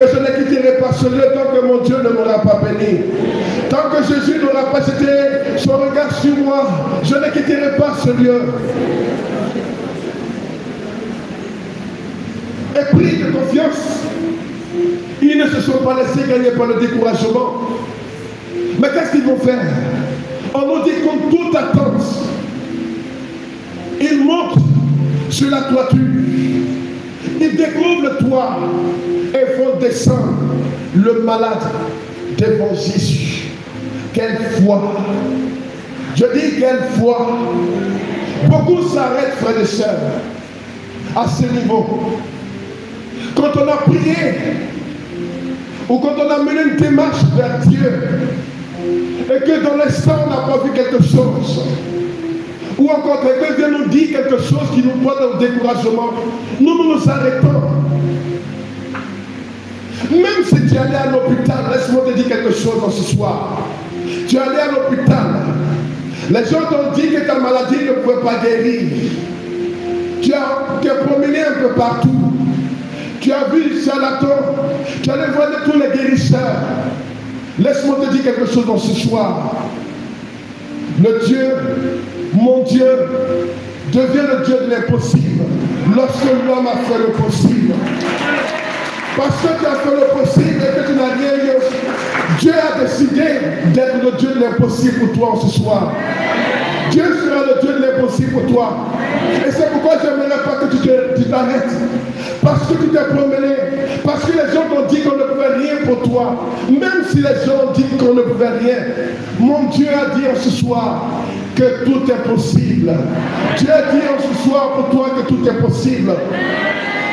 Je ne quitterai pas ce lieu tant que mon Dieu ne m'aura pas béni. Tant que Jésus n'aura pas jeté son regard sur moi, je ne quitterai pas ce lieu. Et pris de confiance, ils ne se sont pas laissés gagner par le découragement. Mais qu'est-ce qu'ils vont faire? On nous dit contre toute attente, ils montent sur la toiture, ils découvrent le toit et font descendre le malade devant Jésus. Quelle foi! Je dis quelle foi! Beaucoup s'arrêtent, frères et sœurs, à ce niveau. Quand on a prié, ou quand on a mené une démarche vers Dieu, et que dans l'instant on n'a pas vu quelque chose, ou encore quelqu'un vient nous dire quelque chose qui nous doit dans le découragement, nous nous arrêtons. Même si tu es allé à l'hôpital, laisse-moi te dire quelque chose dans ce soir. Tu es allé à l'hôpital, les gens t'ont dit que ta maladie ne pouvait pas guérir. Tu t'es promené un peu partout. Tu as vu le charlatan, tu allais voir tous les guérisseurs. Laisse-moi te dire quelque chose dans ce soir. Le Dieu, mon Dieu, devient le Dieu de l'impossible lorsque l'homme a fait le possible. Parce que tu as fait le possible et que tu n'as rien eu, Dieu a décidé d'être le Dieu de l'impossible pour toi ce soir. Dieu sera le Dieu de l'impossible pour toi. Et c'est pourquoi je n'aimerais pas que tu t'arrêtes. Parce que tu t'es promené. Parce que les gens t'ont dit qu'on ne pouvait rien pour toi. Même si les gens disent qu'on ne pouvait rien. Mon Dieu a dit en ce soir que tout est possible. Dieu a dit en ce soir pour toi que tout est possible.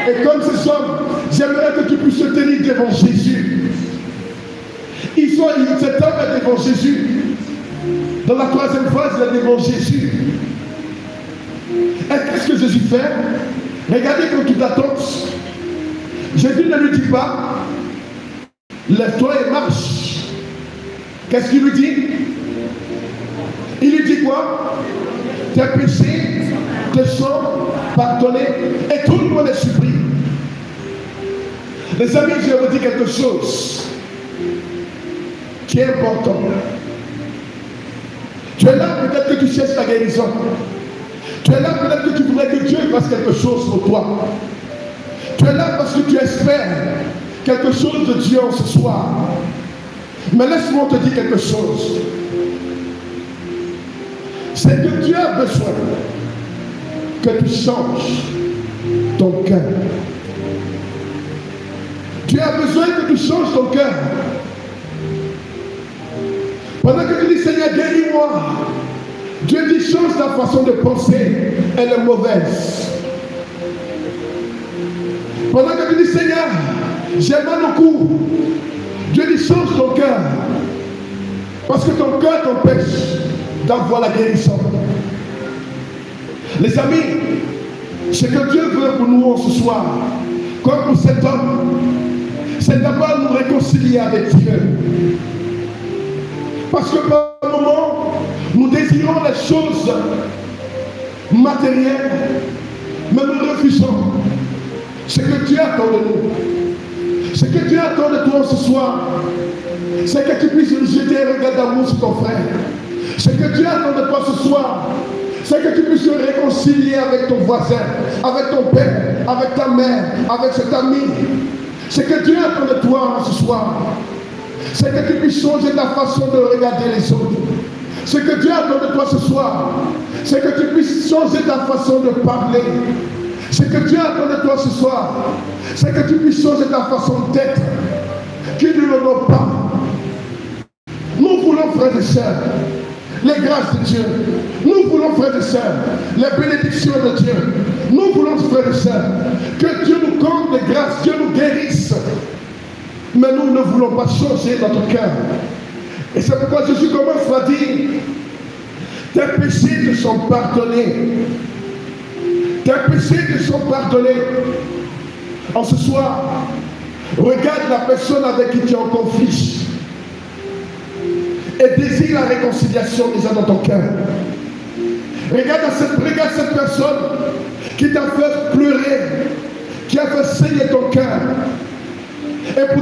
Et comme ce soir, j'aimerais que tu puisses te tenir devant Jésus. Cet homme est devant Jésus. Dans la troisième phase, il est devant Jésus. Et qu'est-ce que Jésus fait? Regardez comme toute attente. Jésus ne lui dit pas, lève-toi et marche. Qu'est-ce qu'il lui dit? Il lui dit quoi? Tes péchés te sont pardonnés et tout le monde est surpris. Les amis, je vais vous dire quelque chose qui est important. Tu es là, peut-être que tu cherches ta guérison. Tu es là, peut-être que tu voudrais que Dieu fasse quelque chose pour toi. Tu es là parce que tu espères quelque chose de Dieu ce soir. Mais laisse-moi te dire quelque chose. C'est que Dieu a besoin que tu changes ton cœur. Dieu a besoin que tu changes ton cœur. Pendant que tu dis, Seigneur, guéris-moi, Dieu dit, change ta façon de penser, elle est mauvaise. Pendant que tu dis, Seigneur, j'ai mal au cou, Dieu dit, change ton cœur. Parce que ton cœur t'empêche d'avoir la guérison. Les amis, ce que Dieu veut pour nous ce soir, comme pour cet homme, c'est d'abord nous réconcilier avec Dieu. Parce que par moment, nous désirons les choses matérielles, mais nous refusons ce que Dieu attend de nous. Ce que Dieu attend de toi ce soir, c'est que tu puisses jeter un regard d'amour sur ton frère. Ce que Dieu attend de toi ce soir, c'est que tu puisses te réconcilier avec ton voisin, avec ton père, avec ta mère, avec cet ami. Ce que Dieu attend de toi ce soir, c'est que tu puisses changer ta façon de regarder les autres. Ce que Dieu attend de toi ce soir, c'est que tu puisses changer ta façon de parler. Ce que Dieu attend de toi ce soir, c'est que tu puisses changer ta façon d'être, qui ne l'honore pas. Nous voulons, frères et sœurs, les grâces de Dieu. Nous voulons, frères et sœurs, les bénédictions de Dieu. Nous voulons, frères et sœurs, que Dieu nous compte les grâces, Dieu nous guérisse. Mais nous ne voulons pas changer notre cœur. Et c'est pourquoi Jésus commence par dire, tes péchés te sont pardonnés. Tes péchés te sont pardonnés. En ce soir, regarde la personne avec qui tu es en conflit et désire la réconciliation déjà dans ton cœur. Regarde cette personne qui t'a fait pleurer, qui a fait saigner ton cœur. Et pour